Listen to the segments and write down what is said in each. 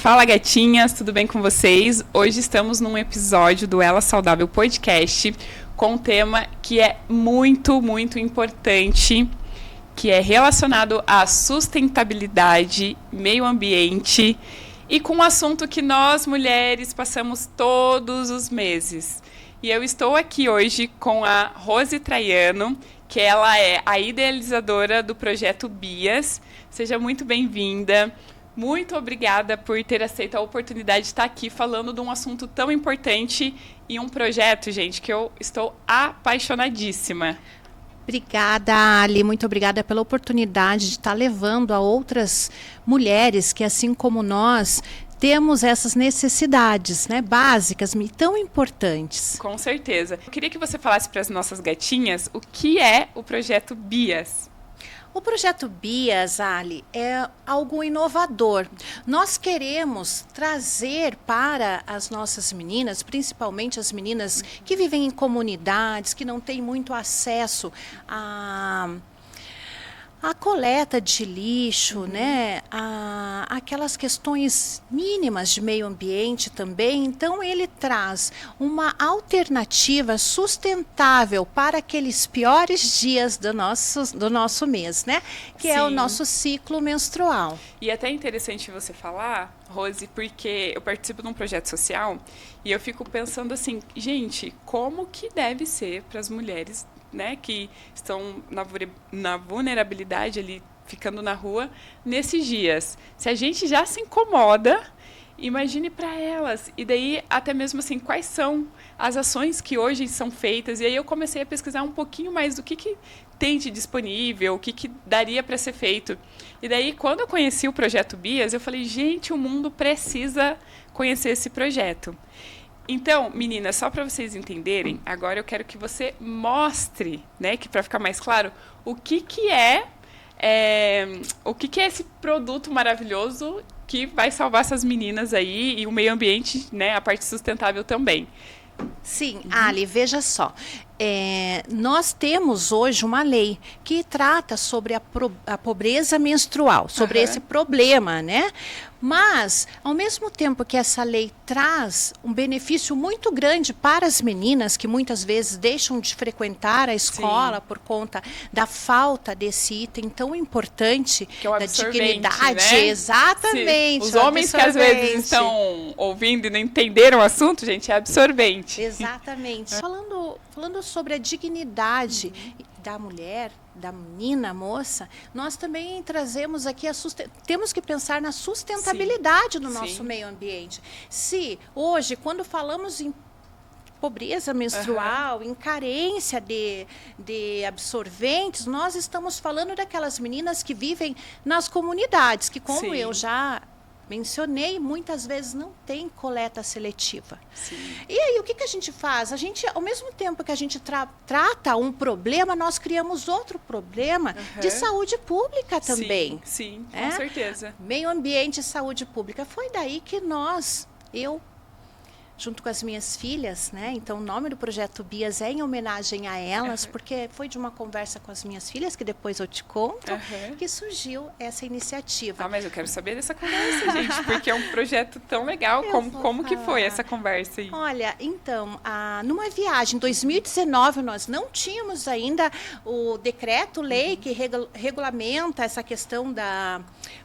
Fala gatinhas, tudo bem com vocês? Hoje estamos num episódio do Ela Saudável Podcast com um tema que é muito importante, que é relacionado à sustentabilidade, meio ambiente e com um assunto que nós mulheres passamos todos os meses. E eu estou aqui hoje com a Rose Traiano, que ela é a idealizadora do projeto BIAS. Seja muito bem-vinda. Muito obrigada por ter aceito a oportunidade de estar aqui falando de um assunto tão importante e um projeto, gente, que eu estou apaixonadíssima. Obrigada, Ali. Muito obrigada pela oportunidade de estar levando a outras mulheres que, assim como nós, temos essas necessidades, né, básicas e tão importantes. Com certeza. Eu queria que você falasse para as nossas gatinhas o que é o projeto BIAS. O projeto BIAS, Ali, é algo inovador. Nós queremos trazer para as nossas meninas, principalmente as meninas que vivem em comunidades, que não têm muito acesso a coleta de lixo, né? Aquelas questões mínimas de meio ambiente também. Então, ele traz uma alternativa sustentável para aqueles piores dias do nosso mês, né? Que Sim. É o nosso ciclo menstrual. E é até interessante você falar, Rose, porque eu participo de um projeto social e eu fico pensando assim, gente, como que deve ser para as mulheres, né, que estão na vulnerabilidade ali, ficando na rua, nesses dias. Se a gente já se incomoda, imagine para elas. E daí, até mesmo assim, quais são as ações que hoje são feitas. E aí eu comecei a pesquisar um pouquinho mais do que tem de disponível, o que daria para ser feito. E daí, quando eu conheci o projeto BIAS, eu falei, gente, o mundo precisa conhecer esse projeto. Então, meninas, só para vocês entenderem, agora eu quero que você mostre, né, que para ficar mais claro, o que é esse produto maravilhoso que vai salvar essas meninas aí e o meio ambiente, né, a parte sustentável também. Sim, Ali, veja só. Nós temos hoje uma lei que trata sobre a pobreza menstrual, sobre esse problema, né? Mas, ao mesmo tempo que essa lei traz um benefício muito grande para as meninas, que muitas vezes deixam de frequentar a escola por conta da falta desse item tão importante, que é o da dignidade. Né? Exatamente. Os homens que às vezes estão ouvindo e não entenderam o assunto, gente, é absorvente. Exatamente. Falando sobre a dignidade da mulher, da menina, moça, nós também trazemos aqui temos que pensar na sustentabilidade do nosso meio ambiente. Se hoje, quando falamos em pobreza menstrual, em carência de absorventes, nós estamos falando daquelas meninas que vivem nas comunidades, que como eu já mencionei, muitas vezes não tem coleta seletiva. Sim. E aí, o que a gente faz? A gente, ao mesmo tempo que a gente trata um problema, nós criamos outro problema de saúde pública também. Sim, com certeza. Meio ambiente e saúde pública. Foi daí que eu junto com as minhas filhas, né? Então, o nome do projeto BIAS é em homenagem a elas, porque foi de uma conversa com as minhas filhas, que depois eu te conto, que surgiu essa iniciativa. Ah, mas eu quero saber dessa conversa, gente, porque é um projeto tão legal. Como que foi essa conversa aí? Olha, então, numa viagem em 2019, nós não tínhamos ainda o decreto-lei que regulamenta essa questão da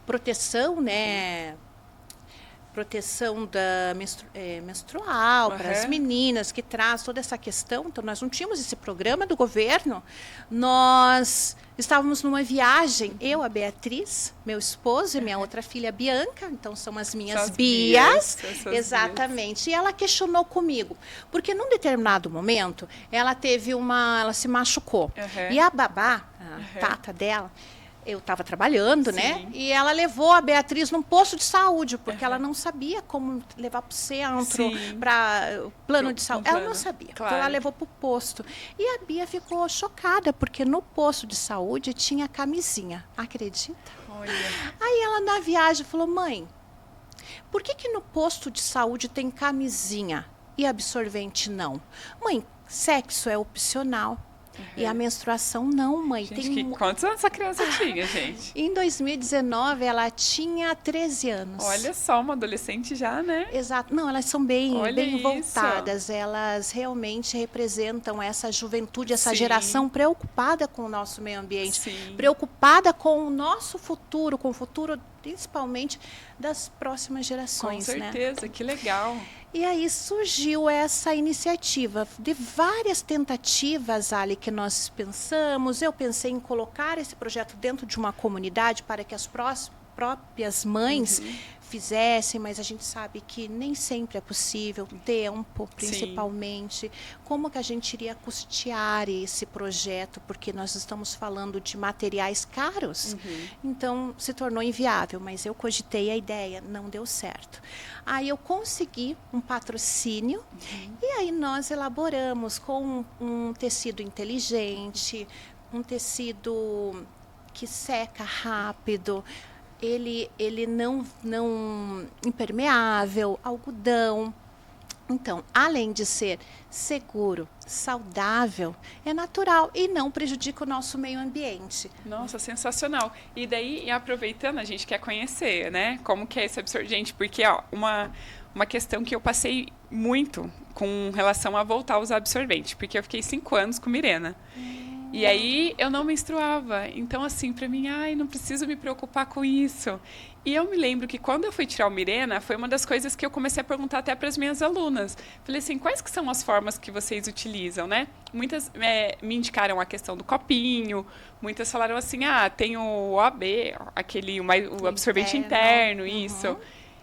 proteção, né? Proteção da menstrual para as meninas, que traz toda essa questão. Então, nós não tínhamos esse programa do governo. Nós estávamos numa viagem, eu, a Beatriz, meu esposo e minha outra filha, Bianca. Então, são as minhas Bias. Exatamente. Bias. E ela questionou comigo, porque num determinado momento, ela se machucou. E a babá, a tata dela, eu estava trabalhando, né? E ela levou a Beatriz num posto de saúde, porque ela não sabia como levar para o centro, para o plano de saúde. Ela não sabia. Claro. Então, ela levou para o posto. E a Bia ficou chocada, porque no posto de saúde tinha camisinha. Acredita? Olha. Aí ela, na viagem, falou, mãe, por que no posto de saúde tem camisinha e absorvente não? Mãe, sexo é opcional. E a menstruação não, mãe. Gente, quantos anos essa criança tinha, gente? Em 2019, ela tinha 13 anos. Olha só, uma adolescente já, né? Exato. Não, elas são bem Olha voltadas. Elas realmente representam essa juventude, essa Sim. geração preocupada com o nosso meio ambiente, Sim. preocupada com o nosso futuro, com o futuro principalmente das próximas gerações. Com certeza, né? Que legal. E aí surgiu essa iniciativa de várias tentativas, Ali, que nós pensamos. Eu pensei em colocar esse projeto dentro de uma comunidade para que as próprias mães fizessem, mas a gente sabe que nem sempre é possível, tempo principalmente. Sim. Como que a gente iria custear esse projeto, porque nós estamos falando de materiais caros, então se tornou inviável, mas eu cogitei a ideia, não deu certo. Aí eu consegui um patrocínio e aí nós elaboramos com um tecido inteligente, um tecido que seca rápido, ele não impermeável, algodão. Então, além de ser seguro, saudável, é natural e não prejudica o nosso meio ambiente. Nossa, sensacional. E daí, aproveitando, a gente quer conhecer, né? Como que é esse absorvente? Porque, ó, uma questão que eu passei muito com relação a voltar a usar absorvente, porque eu fiquei 5 anos com Mirena. E aí eu não menstruava. Então, assim, pra mim, não preciso me preocupar com isso. E eu me lembro que quando eu fui tirar o Mirena, foi uma das coisas que eu comecei a perguntar até para as minhas alunas. Falei assim, quais que são as formas que vocês utilizam, né? Muitas me indicaram a questão do copinho, muitas falaram assim, tem o OAB, o absorvente interno, isso.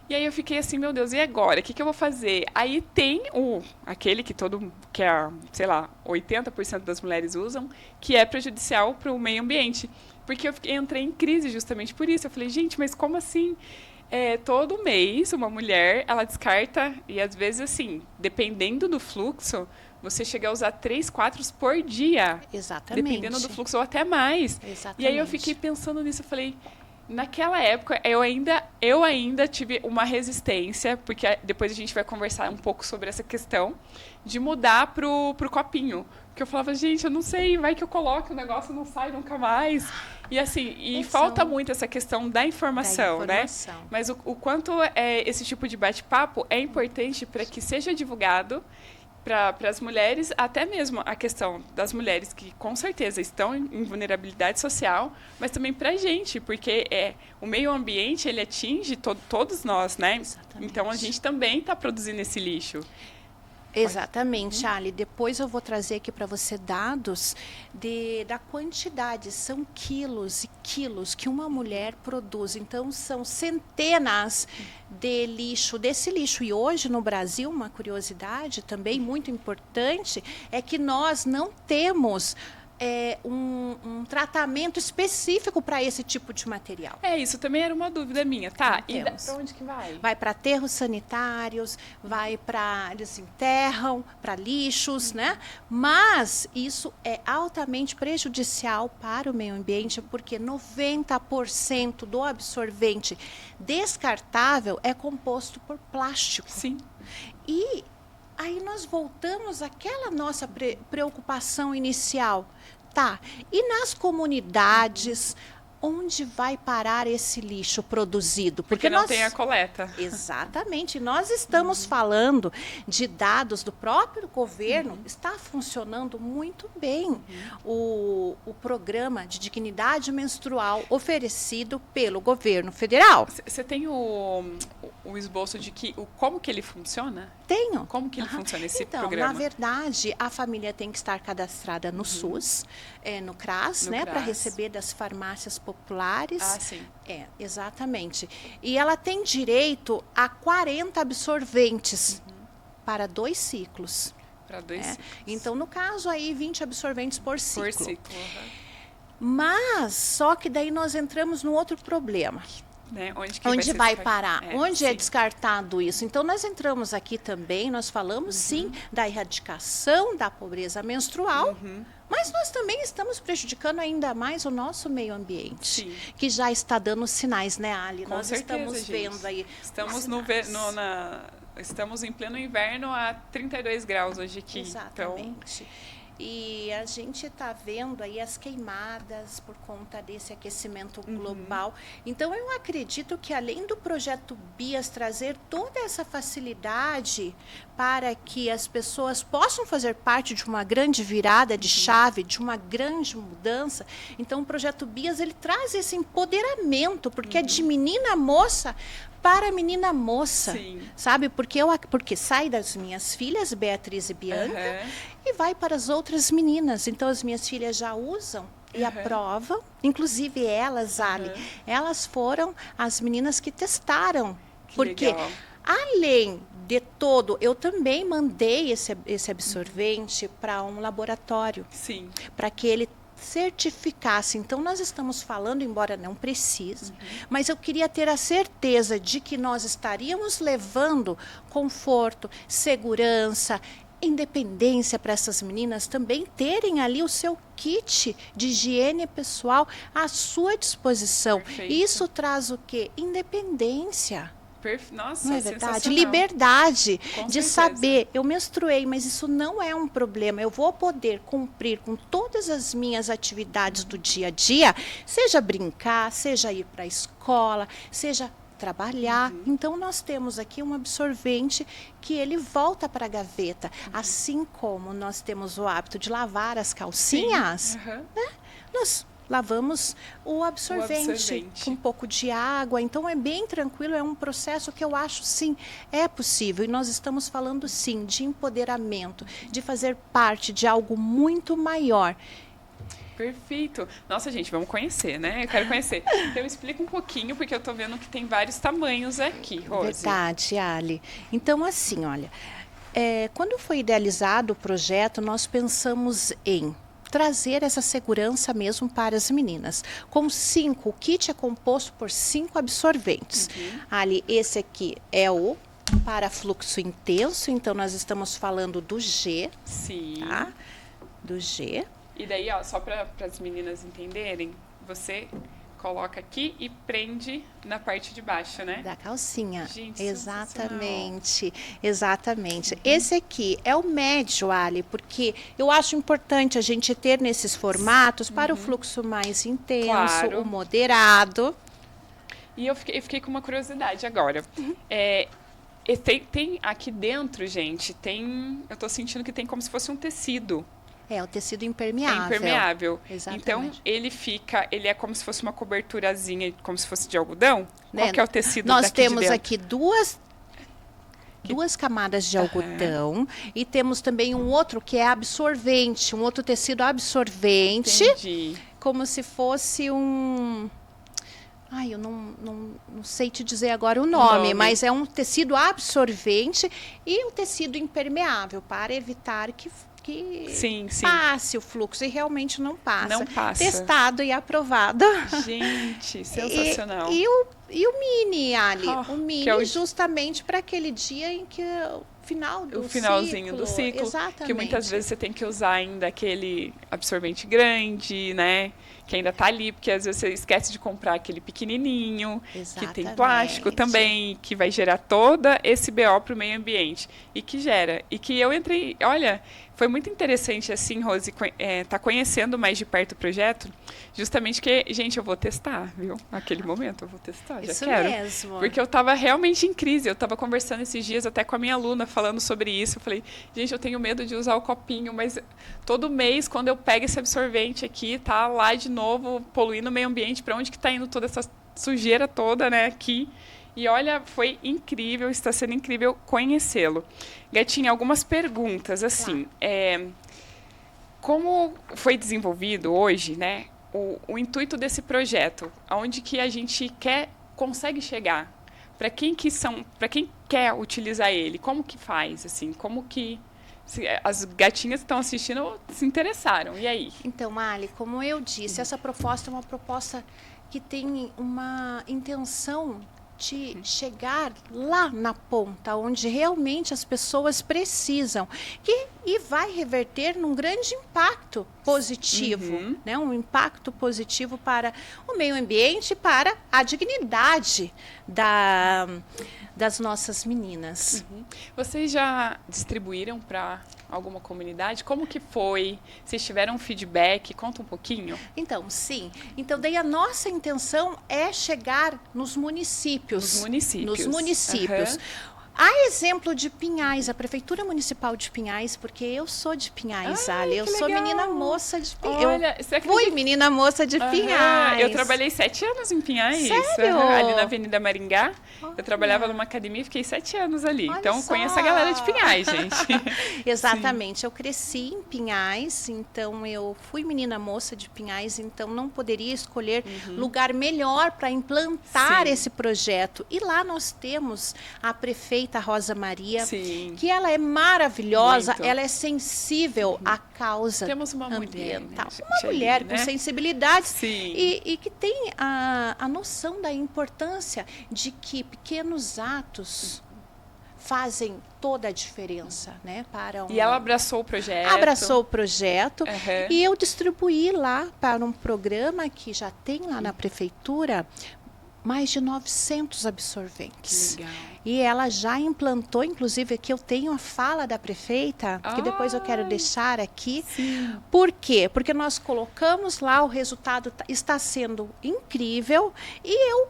E aí eu fiquei assim, meu Deus, e agora? O que eu vou fazer? Aí tem aquele que sei lá, 80% das mulheres usam, que é prejudicial para o meio ambiente. Porque eu entrei em crise justamente por isso. Eu falei, gente, mas como assim? Todo mês, uma mulher, ela descarta, e às vezes, assim, dependendo do fluxo, você chega a usar 3, 4 por dia. Exatamente. Dependendo do fluxo, ou até mais. Exatamente. E aí eu fiquei pensando nisso, eu falei... Naquela época, eu ainda tive uma resistência, porque depois a gente vai conversar um pouco sobre essa questão, de mudar pro copinho. Porque eu falava, gente, eu não sei, vai que eu coloco o negócio não sai nunca mais. E assim, falta muito essa questão da informação, né? Mas o quanto esse tipo de bate-papo é importante para que seja divulgado para as mulheres, até mesmo a questão das mulheres que com certeza estão em vulnerabilidade social, mas também para a gente, porque o meio ambiente ele atinge todos nós, né? Exatamente. Então a gente também está produzindo esse lixo. Exatamente, Ali. Depois eu vou trazer aqui para você dados da quantidade. São quilos e quilos que uma mulher produz. Então, são centenas de lixo, desse lixo. E hoje, no Brasil, uma curiosidade também muito importante é que nós não temos um tratamento específico para esse tipo de material. Isso também era uma dúvida minha. Tá, e para onde que vai? Vai para aterros sanitários, vai para, eles enterram, para lixos, né? Mas isso é altamente prejudicial para o meio ambiente, porque 90% do absorvente descartável é composto por plástico. Sim. E aí nós voltamos àquela nossa preocupação inicial. Tá, e nas comunidades, onde vai parar esse lixo produzido? Porque não tem a coleta. Exatamente. Nós estamos falando de dados do próprio governo. Está funcionando muito bem o programa de dignidade menstrual oferecido pelo governo federal. Você tem o esboço de como que ele funciona? Tenho. Como que ele funciona esse então, programa? Na verdade, a família tem que estar cadastrada no SUS, no CRAS, né, para receber das farmácias populares. Sim. Exatamente. E ela tem direito a 40 absorventes para 2 ciclos. Para 2 ciclos. Então, no caso aí, 20 absorventes por ciclo. Por ciclo. Mas, só que daí nós entramos num outro problema. Né? Onde vai parar? Onde é descartado isso? Então, nós entramos aqui também, nós falamos, sim, da erradicação da pobreza menstrual, mas nós também estamos prejudicando ainda mais o nosso meio ambiente, que já está dando sinais, né, Ali? Com nós certeza, estamos vendo aí. Estamos em pleno inverno a 32 graus hoje aqui. Exatamente. E a gente está vendo aí as queimadas por conta desse aquecimento global. Então, eu acredito que além do projeto BIAS trazer toda essa facilidade para que as pessoas possam fazer parte de uma grande virada de chave, de uma grande mudança, então o projeto BIAS ele traz esse empoderamento, porque é de menina a moça para a menina moça, sabe? Porque sai das minhas filhas, Beatriz e Bianca, e vai para as outras meninas. Então, as minhas filhas já usam e aprovam, inclusive elas, Ali, elas foram as meninas que testaram. Porque, além de todo, eu também mandei esse absorvente para um laboratório, para que ele certificasse. Então, nós estamos falando, embora não precise, mas eu queria ter a certeza de que nós estaríamos levando conforto, segurança, independência para essas meninas também terem ali o seu kit de higiene pessoal à sua disposição. Isso traz o quê? Independência. Nossa, não é verdade? Liberdade de saber, eu menstruei, mas isso não é um problema. Eu vou poder cumprir com todas as minhas atividades do dia a dia, seja brincar, seja ir para a escola, seja trabalhar. Então, nós temos aqui um absorvente que ele volta para a gaveta. Assim como nós temos o hábito de lavar as calcinhas, né? Nós lavamos o absorvente com um pouco de água. Então, é bem tranquilo, é um processo que eu acho, sim, é possível. E nós estamos falando, sim, de empoderamento, de fazer parte de algo muito maior. Perfeito. Nossa, gente, vamos conhecer, né? Eu quero conhecer. Então, explica um pouquinho, porque eu tô vendo que tem vários tamanhos aqui, Rose. Verdade, Ali. Então, assim, olha, quando foi idealizado o projeto, nós pensamos em trazer essa segurança mesmo para as meninas. O kit é composto por 5 absorventes. Ali, esse aqui é o para fluxo intenso, então nós estamos falando do G. Tá? Do G. E daí, ó, só para as meninas entenderem, você coloca aqui e prende na parte de baixo, né? Da calcinha. Gente, exatamente. Esse aqui é o médio, Ali, porque eu acho importante a gente ter nesses formatos para o fluxo mais intenso, o moderado. E eu fiquei com uma curiosidade agora. Tem aqui dentro, gente, eu tô sentindo que tem como se fosse um tecido. O tecido impermeável. É impermeável. Exatamente. Então, ele é como se fosse uma coberturazinha, como se fosse de algodão? Qual que é o tecido Nós daqui de temos dentro? aqui duas camadas de algodão e temos também um outro que é absorvente, um outro tecido absorvente. Entendi. Como se fosse um... eu não sei te dizer agora o nome, mas é um tecido absorvente e um tecido impermeável para evitar que passe o fluxo, e realmente não passa. Não passa. Testado e aprovado. Gente, sensacional. E o mini, Ali? O mini justamente para aquele dia em que o finalzinho do ciclo. Exatamente. Que muitas vezes você tem que usar ainda aquele absorvente grande, né? Que ainda tá ali, porque às vezes você esquece de comprar aquele pequenininho, que tem plástico também, que vai gerar toda esse BO para o meio ambiente. E que gera. E que eu entrei... Olha, foi muito interessante, assim, Rose, tá conhecendo mais de perto o projeto, justamente que, gente, eu vou testar, viu? Naquele momento eu vou testar, já quero. Isso mesmo. Porque eu tava realmente em crise. Eu tava conversando esses dias até com a minha aluna, falando sobre isso. Eu falei, gente, eu tenho medo de usar o copinho, mas todo mês, quando eu pego esse absorvente aqui, tá lá de novo, poluindo o meio ambiente. Para onde que tá indo toda essa sujeira toda, né, aqui? E olha, foi incrível, está sendo incrível conhecê-lo. Gatinha, algumas perguntas, assim. Como foi desenvolvido hoje, né, o intuito desse projeto? Aonde que a gente consegue chegar? Para quem quer utilizar ele? Como que faz, assim? Como que... As gatinhas que estão assistindo se interessaram. E aí? Então, Ali, como eu disse, essa proposta é uma proposta que tem uma intenção de chegar lá na ponta, onde realmente as pessoas precisam. E vai reverter num grande impacto positivo, né? Um impacto positivo para o meio ambiente, para a dignidade das nossas meninas. Vocês já distribuíram para alguma comunidade? Como que foi? Vocês tiveram feedback? Conta um pouquinho. Então, sim. Então, daí a nossa intenção é chegar nos municípios. Nos municípios. Nos municípios. A exemplo de Pinhais, a Prefeitura Municipal de Pinhais, porque eu sou de Pinhais, Ali. Eu sou menina moça de Pinhais. Olha, eu fui menina moça de Pinhais. Eu trabalhei 7 anos em Pinhais. Sério? Ali na Avenida Maringá. Eu trabalhava numa academia e fiquei 7 anos ali. Olha então, só. conheço a galera de Pinhais, gente. Exatamente. Sim. Eu cresci em Pinhais, então eu fui menina moça de Pinhais, então não poderia escolher lugar melhor para implantar esse projeto. E lá nós temos a prefeita Rosa Maria, que ela é maravilhosa, muito. Ela é sensível à causa Temos uma ambiental. Mulher, uma mulher ali, com né? sensibilidade e que tem a noção da importância de que pequenos atos fazem toda a diferença, né? E ela abraçou o projeto. Abraçou o projeto e eu distribuí lá para um programa que já tem lá na prefeitura mais de 900 absorventes. Legal. E ela já implantou, inclusive aqui eu tenho a fala da prefeita, que depois eu quero deixar aqui. Sim. Por quê? Porque nós colocamos lá, o resultado está sendo incrível e eu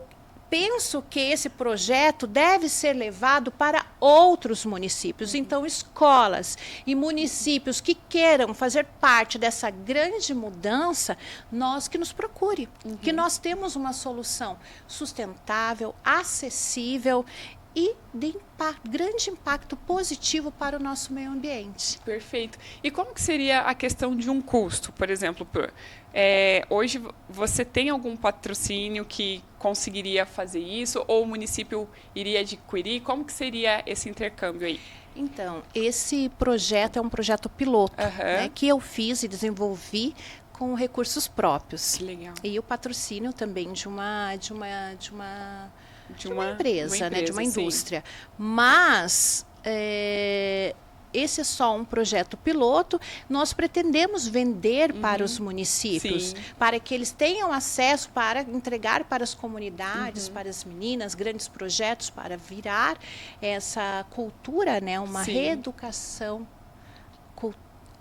penso que esse projeto deve ser levado para outros municípios. Então, escolas e municípios que queiram fazer parte dessa grande mudança, que nos procure, que nós temos uma solução sustentável, acessível e de grande impacto positivo para o nosso meio ambiente. Perfeito. E como que seria a questão de um custo, por exemplo? Hoje você tem algum patrocínio que conseguiria fazer isso ou o município iria adquirir? Como que seria esse intercâmbio aí? Então, esse projeto é um projeto piloto, né, que eu fiz e desenvolvi com recursos próprios. Que legal. E o patrocínio também de uma empresa, né, de uma indústria. Sim. Mas esse é só um projeto piloto. Nós pretendemos vender para os municípios, para que eles tenham acesso para entregar para as comunidades, para as meninas, grandes projetos para virar essa cultura, né, uma reeducação,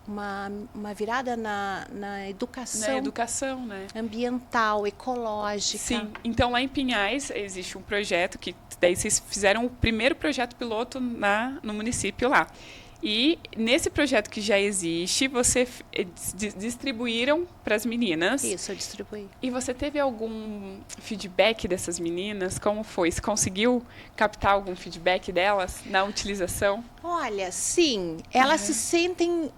uma virada na educação, né? Ambiental, ecológica. Sim, então lá em Pinhais existe um projeto que daí vocês fizeram o primeiro projeto piloto no município lá. E nesse projeto que já existe, você distribuíram para as meninas. Isso, eu distribuí. E você teve algum feedback dessas meninas? Como foi? Você conseguiu captar algum feedback delas na utilização? Olha, sim, elas se sentem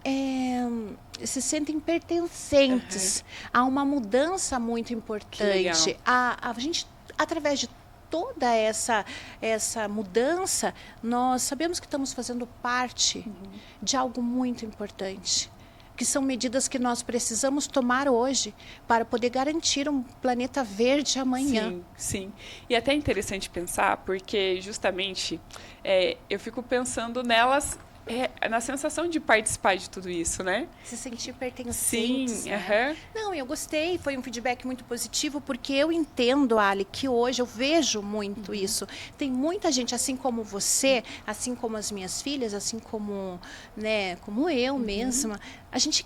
pertencentes a uma mudança muito importante. A gente, através de toda essa mudança, nós sabemos que estamos fazendo parte de algo muito importante, que são medidas que nós precisamos tomar hoje para poder garantir um planeta verde amanhã. Sim, sim. E até é interessante pensar, porque justamente eu fico pensando nelas, na sensação de participar de tudo isso, né? Se sentir pertencente. Sim, Não, eu gostei, foi um feedback muito positivo, porque eu entendo, Ali, que hoje eu vejo muito isso. Tem muita gente, assim como você, assim como as minhas filhas, assim como, né, como eu mesma, a gente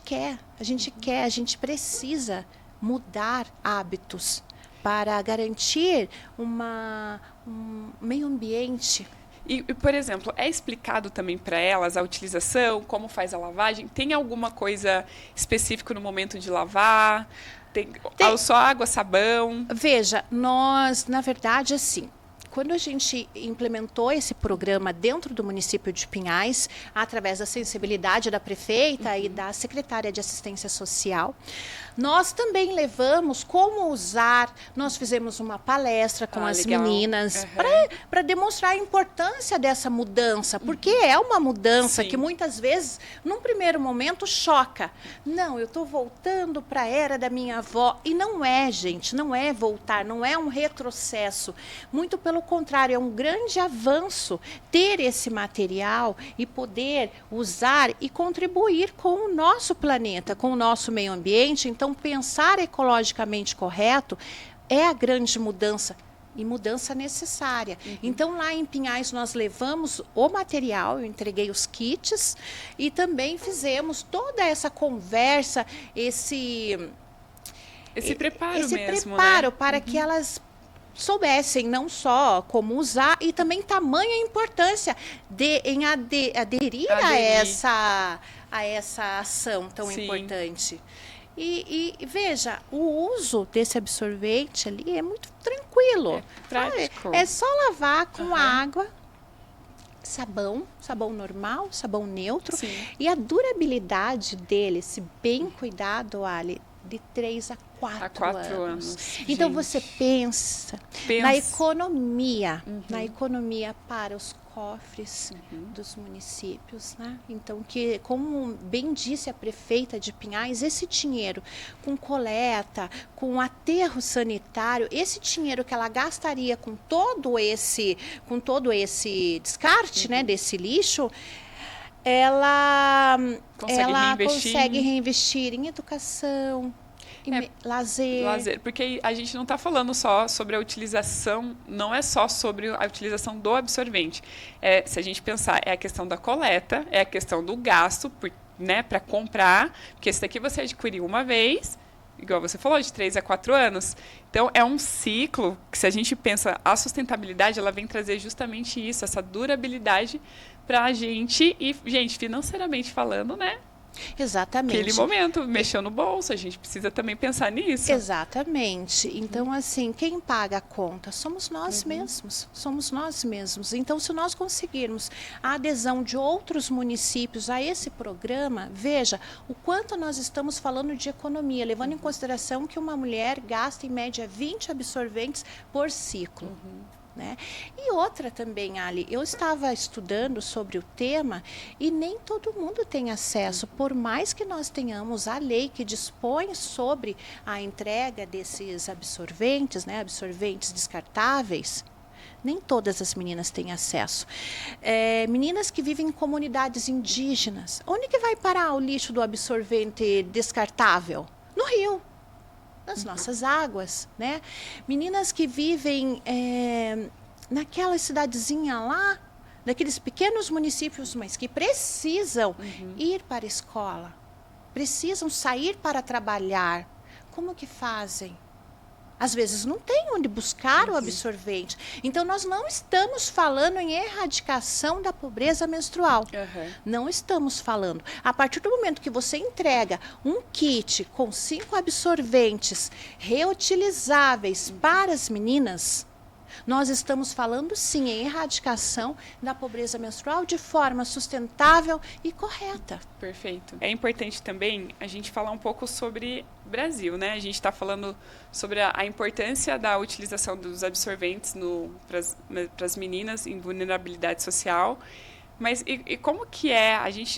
precisa mudar hábitos para garantir um meio ambiente. E, por exemplo, é explicado também para elas a utilização, como faz a lavagem? Tem alguma coisa específica no momento de lavar? Tem só água, sabão? Veja, nós, na verdade, assim, quando a gente implementou esse programa dentro do município de Pinhais, através da sensibilidade da prefeita e da secretária de assistência social, nós também levamos como usar, nós fizemos uma palestra com as meninas para demonstrar a importância dessa mudança, porque é uma mudança que muitas vezes, num primeiro momento, choca. Não, eu estou voltando para a era da minha avó. E não é, gente, não é voltar, não é um retrocesso. Muito pelo contrário, é um grande avanço ter esse material e poder usar e contribuir com o nosso planeta, com o nosso meio ambiente. Então, pensar ecologicamente correto é a grande mudança e mudança necessária. Então, lá em Pinhais, nós levamos o material, eu entreguei os kits e também fizemos toda essa conversa, esse preparo mesmo, preparo, né? para que elas soubessem não só como usar e também tamanha importância em aderir a essa ação tão Sim. importante. E veja, o uso desse absorvente ali é muito tranquilo. É prático. É só lavar com água, sabão normal, sabão neutro. Sim. E a durabilidade dele, se bem cuidado, Ali, de 3 a 4 anos. Então gente. você pensa na economia para os cofres dos municípios, né? Então, como bem disse a prefeita de Pinhais, esse dinheiro com coleta, com aterro sanitário, esse dinheiro que ela gastaria com todo esse descarte, né, desse lixo, ela consegue reinvestir em educação, lazer. Porque a gente não está falando só sobre a utilização, não é só sobre a utilização do absorvente. Se a gente pensar, é a questão da coleta, é a questão do gasto, né, para comprar, porque esse daqui você adquiriu uma vez, igual você falou, de 3 a 4 anos. Então, é um ciclo que, se a gente pensa, a sustentabilidade, ela vem trazer justamente isso, essa durabilidade para a gente, e, gente, financeiramente falando, né? Exatamente. Aquele momento, mexeu no bolso, a gente precisa também pensar nisso. Exatamente. Então, assim, quem paga a conta somos nós mesmos. Somos nós mesmos. Então, se nós conseguirmos a adesão de outros municípios a esse programa, veja o quanto nós estamos falando de economia, levando em consideração que uma mulher gasta, em média, 20 absorventes por ciclo. Né? E outra também, Ali, eu estava estudando sobre o tema e nem todo mundo tem acesso, por mais que nós tenhamos a lei que dispõe sobre a entrega desses absorventes, né, absorventes descartáveis, nem todas as meninas têm acesso. Meninas que vivem em comunidades indígenas, onde que vai parar o lixo do absorvente descartável? No rio. Nas nossas águas, né? Meninas que vivem naquela cidadezinha lá, naqueles pequenos municípios, mas que precisam ir para a escola, precisam sair para trabalhar. Como que fazem? Às vezes não tem onde buscar o absorvente. Então, nós não estamos falando em erradicação da pobreza menstrual. Não estamos falando. A partir do momento que você entrega um kit com 5 absorventes reutilizáveis para as meninas, nós estamos falando, sim, em erradicação da pobreza menstrual de forma sustentável e correta. Perfeito. É importante também a gente falar um pouco sobre Brasil, né? A gente está falando sobre a importância da utilização dos absorventes para as meninas em vulnerabilidade social. Mas e como que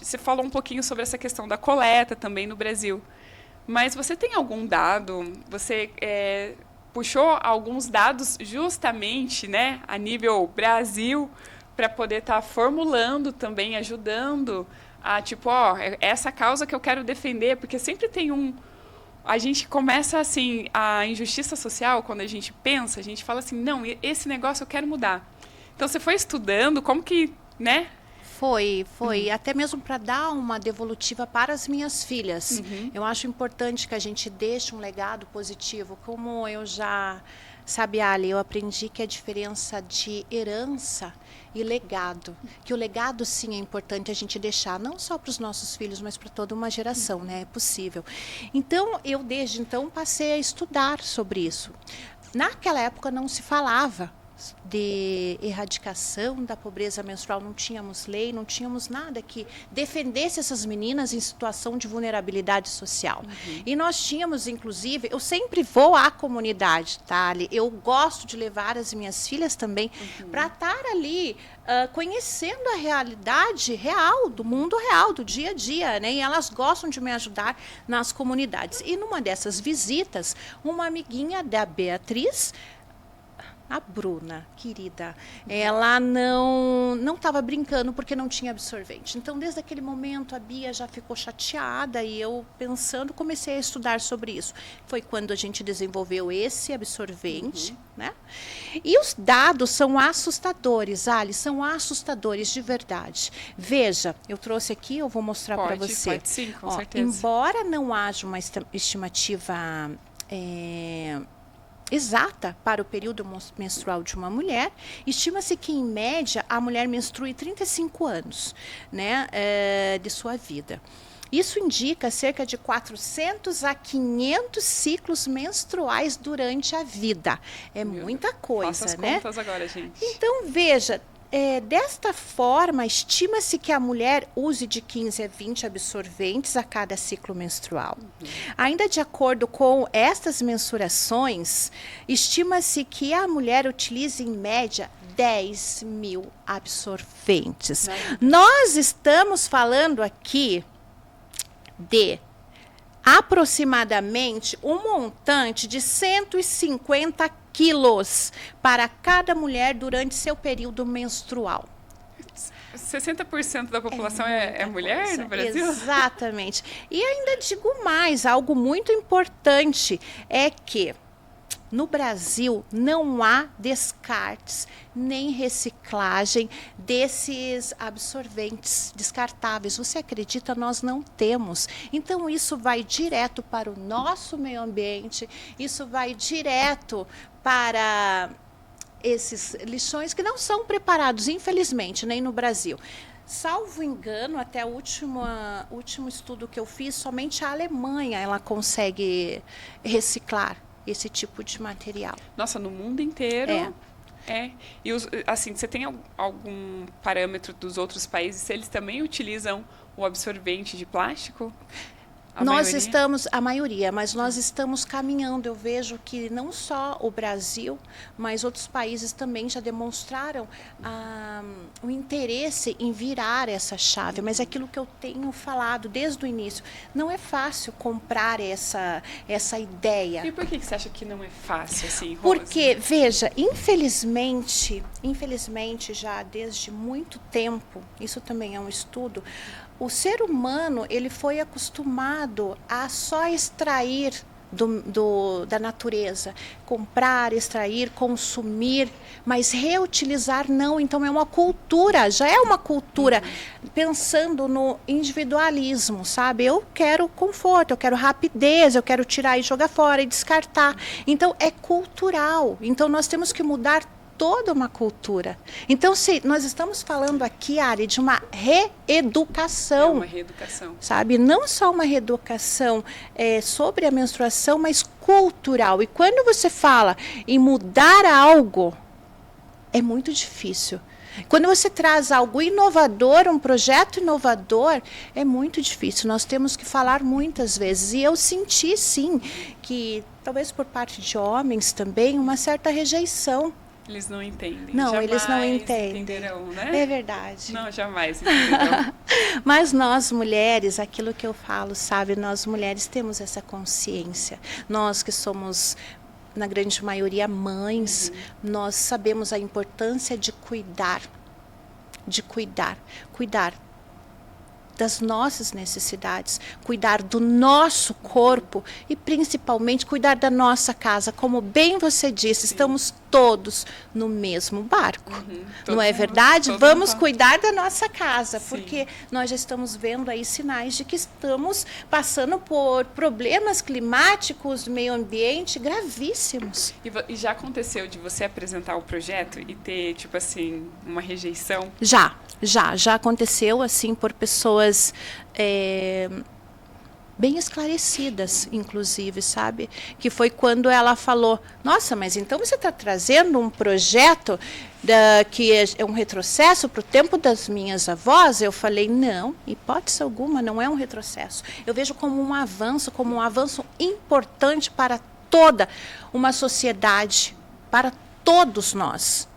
você falou um pouquinho sobre essa questão da coleta também no Brasil. Mas você tem algum dado? Você puxou alguns dados justamente, né, a nível Brasil, para poder estar formulando também, ajudando a, tipo, essa causa que eu quero defender, porque sempre tem a gente começa, assim, a injustiça social, quando a gente pensa, a gente fala assim, não, esse negócio eu quero mudar. Então, você foi estudando, como que, né? Foi. Até mesmo para dar uma devolutiva para as minhas filhas. Eu acho importante que a gente deixe um legado positivo. Como eu já... Sabe, Ali, eu aprendi que a diferença de herança e legado. Que o legado, sim, é importante a gente deixar, não só para os nossos filhos, mas para toda uma geração, né? É possível. Então, eu desde então passei a estudar sobre isso. Naquela época não se falava de erradicação da pobreza menstrual, não tínhamos lei, não tínhamos nada que defendesse essas meninas em situação de vulnerabilidade social. E nós tínhamos, inclusive, eu sempre vou à comunidade, tá, Ali? Eu gosto de levar as minhas filhas também para estar ali conhecendo a realidade real, do mundo real, do dia a dia, né? E elas gostam de me ajudar nas comunidades. E numa dessas visitas, uma amiguinha da Beatriz, A Bruna, querida, ela não estava brincando porque não tinha absorvente. Então, desde aquele momento, a Bia já ficou chateada e eu, pensando, comecei a estudar sobre isso. Foi quando a gente desenvolveu esse absorvente, né? E os dados são assustadores, Ali, são assustadores de verdade. Veja, eu trouxe aqui, eu vou mostrar para você. Pode sim, com certeza. Embora não haja uma estimativa exata para o período menstrual de uma mulher, estima-se que, em média, a mulher menstrue 35 anos, né, de sua vida. Isso indica cerca de 400 a 500 ciclos menstruais durante a vida. É muita coisa, faça as né? contas agora, gente. Então, veja, desta forma, estima-se que a mulher use de 15 a 20 absorventes a cada ciclo menstrual. Ainda de acordo com estas mensurações, estima-se que a mulher utilize, em média, 10 mil absorventes. Nós estamos falando aqui de aproximadamente um montante de 150 quilos para cada mulher durante seu período menstrual. 60% da população é mulher coisa. No Brasil? Exatamente. E ainda digo mais, algo muito importante é que no Brasil não há descartes nem reciclagem desses absorventes descartáveis. Você acredita? Nós não temos. Então, isso vai direto para o nosso meio ambiente, isso vai direto para esses lixões que não são preparados, infelizmente, nem no Brasil. Salvo engano, até o último estudo que eu fiz, somente a Alemanha ela consegue reciclar esse tipo de material. Nossa, no mundo inteiro. E assim, você tem algum parâmetro dos outros países? Eles também utilizam o absorvente de plástico? A maioria, mas nós estamos caminhando. Eu vejo que não só o Brasil, mas outros países também já demonstraram o interesse em virar essa chave. Mas é aquilo que eu tenho falado desde o início, não é fácil comprar essa ideia. E por que você acha que não é fácil, assim, Rose? Porque, veja, infelizmente, já desde muito tempo, isso também é um estudo, o ser humano ele foi acostumado a só extrair da natureza, comprar, extrair, consumir, mas reutilizar não. Então é uma cultura, já é uma cultura pensando no individualismo, sabe? Eu quero conforto, eu quero rapidez, eu quero tirar e jogar fora e descartar. Então é cultural. Então nós temos que mudar toda uma cultura. Então, se nós estamos falando aqui, Ari, de uma reeducação. É uma reeducação. Sabe? Não só uma reeducação sobre a menstruação, mas cultural. E quando você fala em mudar algo, é muito difícil. Quando você traz algo inovador, um projeto inovador, é muito difícil. Nós temos que falar muitas vezes. E eu senti, sim, que talvez por parte de homens também, uma certa rejeição. Eles não entendem. Não, jamais eles não entendem. Entenderão, né? É verdade. Não, jamais entenderão. Mas nós mulheres, aquilo que eu falo, sabe, nós mulheres temos essa consciência. Nós que somos, na grande maioria, mães, nós sabemos a importância de cuidar das nossas necessidades, cuidar do nosso corpo e principalmente cuidar da nossa casa. Como bem você disse, estamos todos no mesmo barco. Não é verdade? Vamos cuidar da nossa casa, porque nós já estamos vendo aí sinais de que estamos passando por problemas climáticos do meio ambiente gravíssimos. E já aconteceu de você apresentar o projeto e ter, tipo assim, uma rejeição? Já aconteceu, assim, por pessoas bem esclarecidas, inclusive, sabe? Que foi quando ela falou, nossa, mas então você está trazendo um projeto que é um retrocesso para o tempo das minhas avós? Eu falei, não, hipótese alguma, não é um retrocesso. Eu vejo como um avanço importante para toda uma sociedade, para todos nós.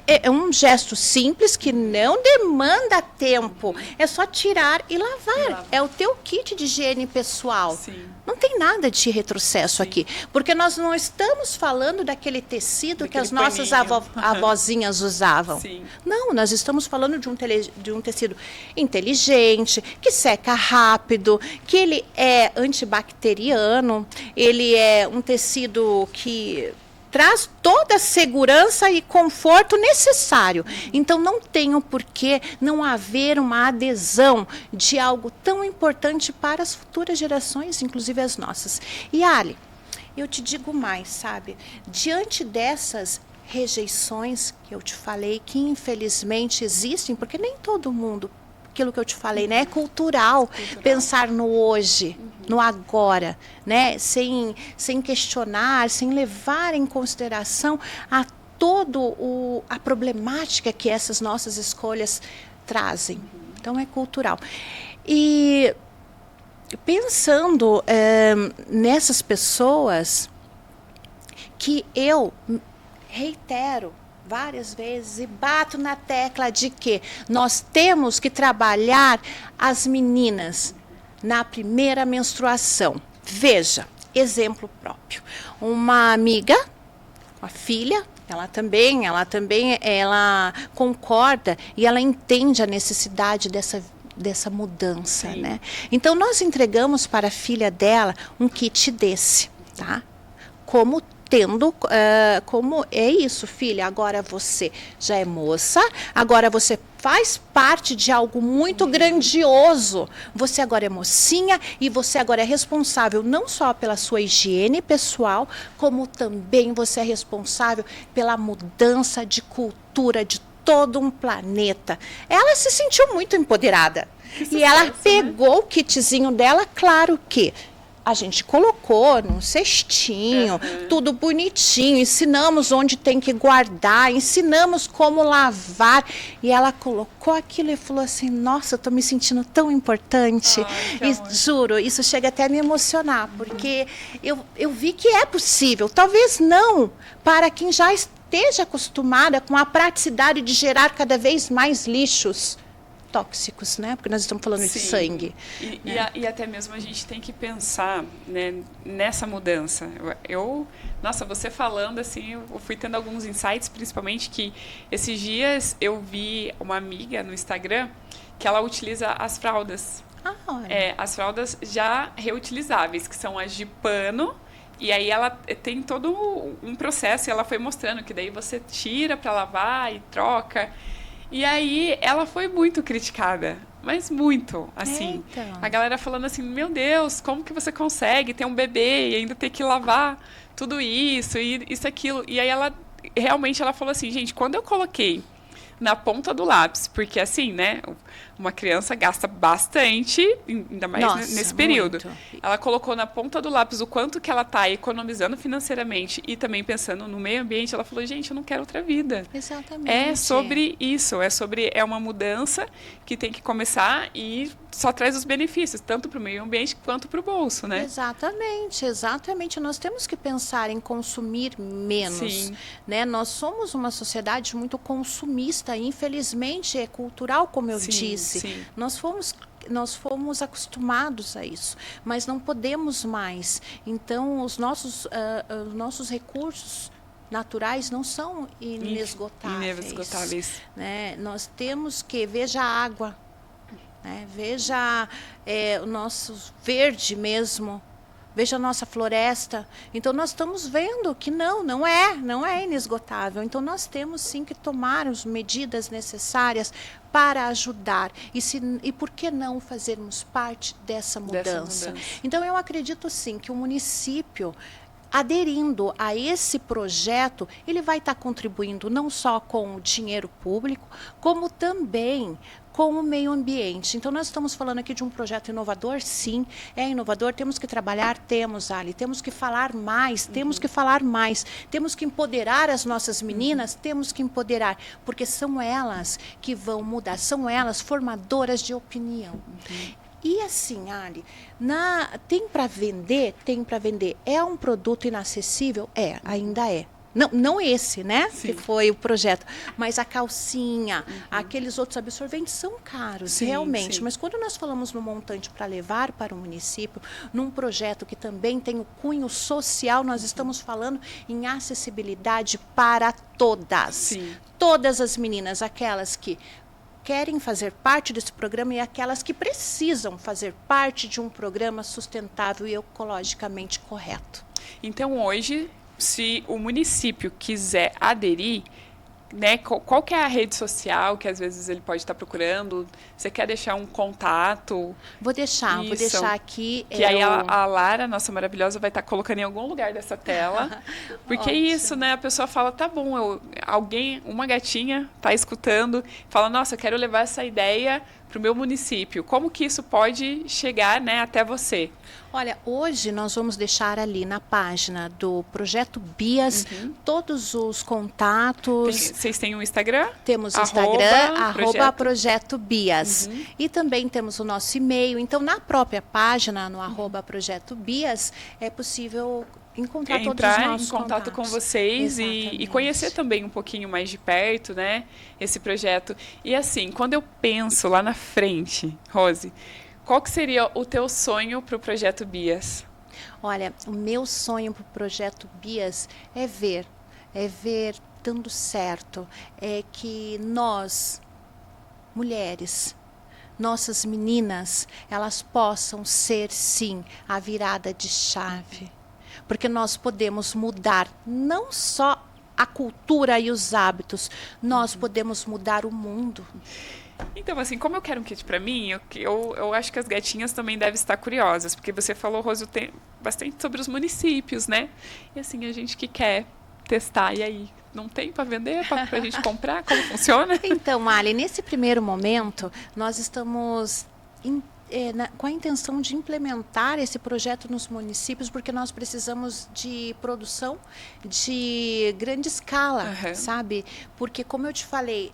é um gesto simples que não demanda tempo. É só tirar e lavar. É o teu kit de higiene pessoal. Sim. Não tem nada de retrocesso aqui. Porque nós não estamos falando daquele tecido que as nossas avózinhas usavam. Sim. Não, nós estamos falando de um tecido inteligente, que seca rápido, que ele é antibacteriano, ele é um tecido que traz toda a segurança e conforto necessário. Então, não tem o porquê não haver uma adesão de algo tão importante para as futuras gerações, inclusive as nossas. E, Ali, eu te digo mais, sabe? Diante dessas rejeições que eu te falei, que infelizmente existem, porque nem todo mundo, aquilo que eu te falei, né, é cultural. Pensar no hoje, no agora, né, sem questionar, sem levar em consideração a a problemática que essas nossas escolhas trazem. Então, é cultural. E pensando nessas pessoas que eu reitero várias vezes e bato na tecla de que nós temos que trabalhar as meninas na primeira menstruação. Veja, exemplo próprio. Uma amiga, uma filha, ela concorda e ela entende a necessidade dessa mudança, né? Então, nós entregamos para a filha dela um kit desse, tá? Como é isso, filha, agora você já é moça, agora você faz parte de algo muito grandioso. Você agora é mocinha e você agora é responsável não só pela sua higiene pessoal, como também você é responsável pela mudança de cultura de todo um planeta. Ela se sentiu muito empoderada. E ela pegou o kitzinho dela, claro que a gente colocou num cestinho, tudo bonitinho, ensinamos onde tem que guardar, ensinamos como lavar. E ela colocou aquilo e falou assim, nossa, eu estou me sentindo tão importante. E juro, isso chega até a me emocionar, porque eu vi que é possível. Talvez não para quem já esteja acostumada com a praticidade de gerar cada vez mais lixos tóxicos, né? Porque nós estamos falando de sangue. E até mesmo a gente tem que pensar, né, nessa mudança. Nossa, você falando assim, eu fui tendo alguns insights, principalmente que esses dias eu vi uma amiga no Instagram que ela utiliza as fraldas. As fraldas já reutilizáveis, que são as de pano. E aí ela tem todo um processo, e ela foi mostrando que daí você tira para lavar e troca. E aí ela foi muito criticada, mas muito, assim. A galera falando assim, meu Deus, como que você consegue ter um bebê e ainda ter que lavar tudo isso e isso, aquilo. E aí ela falou assim, gente, quando eu coloquei na ponta do lápis, porque assim, né, uma criança gasta bastante, ainda mais nesse período. Muito. Ela colocou na ponta do lápis o quanto que ela está economizando financeiramente e também pensando no meio ambiente. Ela falou, gente, eu não quero outra vida. Exatamente. É sobre isso, é uma mudança que tem que começar e só traz os benefícios, tanto para o meio ambiente quanto para o bolso, né? Exatamente, exatamente. Nós temos que pensar em consumir menos, né? Nós somos uma sociedade muito consumista, infelizmente é cultural, como eu disse. Nós fomos acostumados a isso, mas não podemos mais. Então, os nossos recursos naturais não são inesgotáveis. Né? Nós temos que, veja a água, né? Veja o nosso verde mesmo, veja a nossa floresta. Então, nós estamos vendo que não é inesgotável. Então, nós temos sim que tomar as medidas necessárias para ajudar. E por que não fazermos parte dessa mudança? Então, eu acredito sim que o município, aderindo a esse projeto, ele vai estar contribuindo não só com o dinheiro público, como também com o meio ambiente. Então, nós estamos falando aqui de um projeto inovador, sim, é inovador, temos que trabalhar, temos que falar mais, temos que empoderar as nossas meninas, temos que empoderar, porque são elas que vão mudar, são elas formadoras de opinião. E assim, Ali, tem para vender? Tem para vender. É um produto inacessível? Ainda é. Não esse, né? Sim. Que foi o projeto. Mas a calcinha, aqueles outros absorventes são caros, Sim, realmente. sim. Mas quando nós falamos no montante para levar para o município, num projeto que também tem o cunho social, nós estamos falando em acessibilidade para todas. Sim. Todas as meninas, aquelas que querem fazer parte desse programa e aquelas que precisam fazer parte de um programa sustentável e ecologicamente correto. Então, hoje, se o município quiser aderir, né, qual que é a rede social que às vezes ele pode estar procurando? Você quer deixar um contato? Vou deixar aqui. Que aí a Lara, nossa maravilhosa, vai estar colocando em algum lugar dessa tela. Porque é isso, né? A pessoa fala, tá bom, uma gatinha tá escutando, fala, nossa, eu quero levar essa ideia para o meu município. Como que isso pode chegar, né, até você? Olha, hoje nós vamos deixar ali na página do Projeto Bias todos os contatos. Vocês têm um Instagram? Temos o Instagram, Projeto Bias. E também temos o nosso e-mail. Então, na própria página, no @Projeto Bias, é possível encontrar todos os nossos em contato com vocês e conhecer também um pouquinho mais de perto, né, esse projeto. E assim, quando eu penso lá na frente, Rose, qual que seria o teu sonho para o Projeto Bias? Olha, o meu sonho para o Projeto Bias é ver dando certo, é que nós, mulheres, nossas meninas, elas possam ser, sim, a virada de chave. Porque nós podemos mudar não só a cultura e os hábitos, nós podemos mudar o mundo. Então, assim, como eu quero um kit para mim, eu acho que as gatinhas também devem estar curiosas, porque você falou, Rose, tem bastante sobre os municípios, né? E assim, a gente que quer testar, e aí? Não tem para vender, para a gente comprar? Como funciona? Então, Ali, nesse primeiro momento, nós estamos com a intenção de implementar esse projeto nos municípios, porque nós precisamos de produção de grande escala, sabe? Porque, como eu te falei,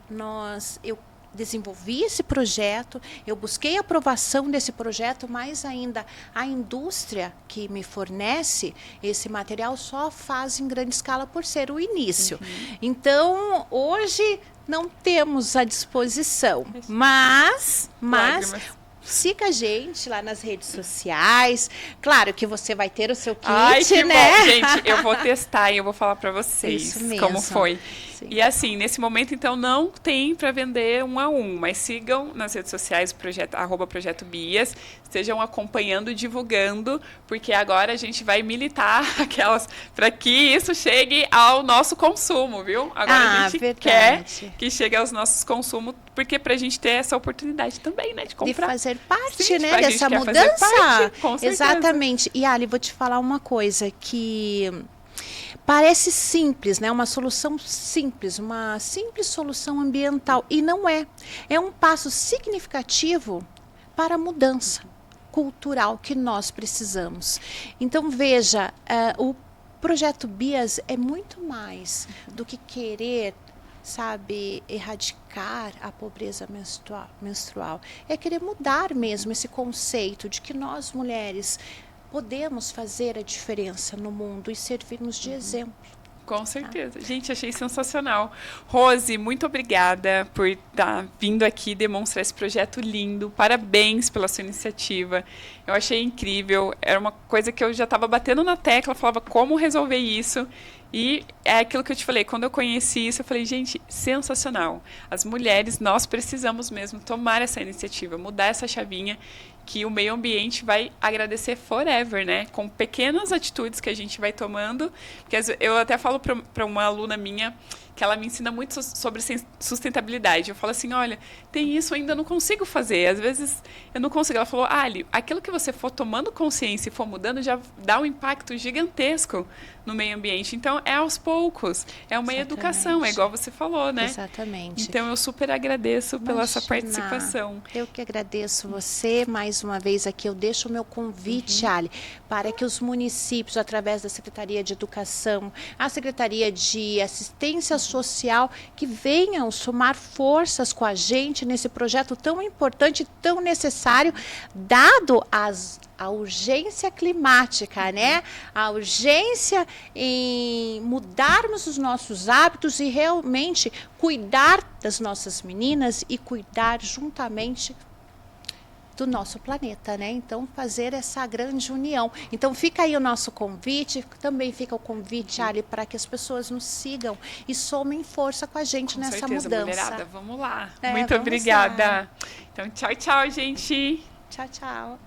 eu desenvolvi esse projeto, eu busquei a aprovação desse projeto, mas ainda a indústria que me fornece esse material só faz em grande escala por ser o início. Então, hoje não temos à disposição, mas siga a gente lá nas redes sociais. Claro que você vai ter o seu kit, Ai, que né? Bom. Gente, eu vou testar e eu vou falar para vocês como foi. Sim. E assim, nesse momento, então, não tem para vender um a um, mas sigam nas redes sociais o @Projeto Bias, estejam acompanhando e divulgando, porque agora a gente vai militar para que isso chegue ao nosso consumo, viu? Agora a gente quer que chegue aos nossos consumos, porque para a gente ter essa oportunidade também, né, de comprar. De fazer parte, né, dessa mudança. Com certeza. Exatamente. E Ali, vou te falar uma coisa que parece simples, né? Uma solução simples, uma simples solução ambiental. E não é. É um passo significativo para a mudança cultural que nós precisamos. Então, veja, o Projeto Bias é muito mais do que querer, sabe, erradicar a pobreza menstrual. É querer mudar mesmo esse conceito de que nós, mulheres, podemos fazer a diferença no mundo e servirmos de exemplo. Com certeza. Gente, achei sensacional. Rose, muito obrigada por estar vindo aqui demonstrar esse projeto lindo. Parabéns pela sua iniciativa. Eu achei incrível. Era uma coisa que eu já estava batendo na tecla, falava como resolver isso. E é aquilo que eu te falei, quando eu conheci isso, eu falei, gente, sensacional. As mulheres, nós precisamos mesmo tomar essa iniciativa, mudar essa chavinha, que o meio ambiente vai agradecer forever, né? Com pequenas atitudes que a gente vai tomando. Porque eu até falo para uma aluna minha que ela me ensina muito sobre sustentabilidade. Eu falo assim, olha, tem isso, eu ainda não consigo fazer. Às vezes eu não consigo. Ela falou, Ali, aquilo que você for tomando consciência e for mudando já dá um impacto gigantesco no meio ambiente. Então, é aos poucos. É uma educação, é igual você falou, né? Exatamente. Então, eu super agradeço pela sua participação. Eu que agradeço você mais mais uma vez aqui, eu deixo o meu convite, Ali, para que os municípios, através da Secretaria de Educação, a Secretaria de Assistência Social, que venham somar forças com a gente nesse projeto tão importante, tão necessário, dado a urgência climática, né? A urgência em mudarmos os nossos hábitos e realmente cuidar das nossas meninas e cuidar juntamente do nosso planeta, né? Então, fazer essa grande união. Então, fica aí o nosso convite, também fica o convite, Ali, para que as pessoas nos sigam e somem força com a gente Com nessa certeza, mudança. mulherada, vamos lá. É, Muito vamos obrigada. lá. Então, tchau, tchau, gente. Tchau, tchau.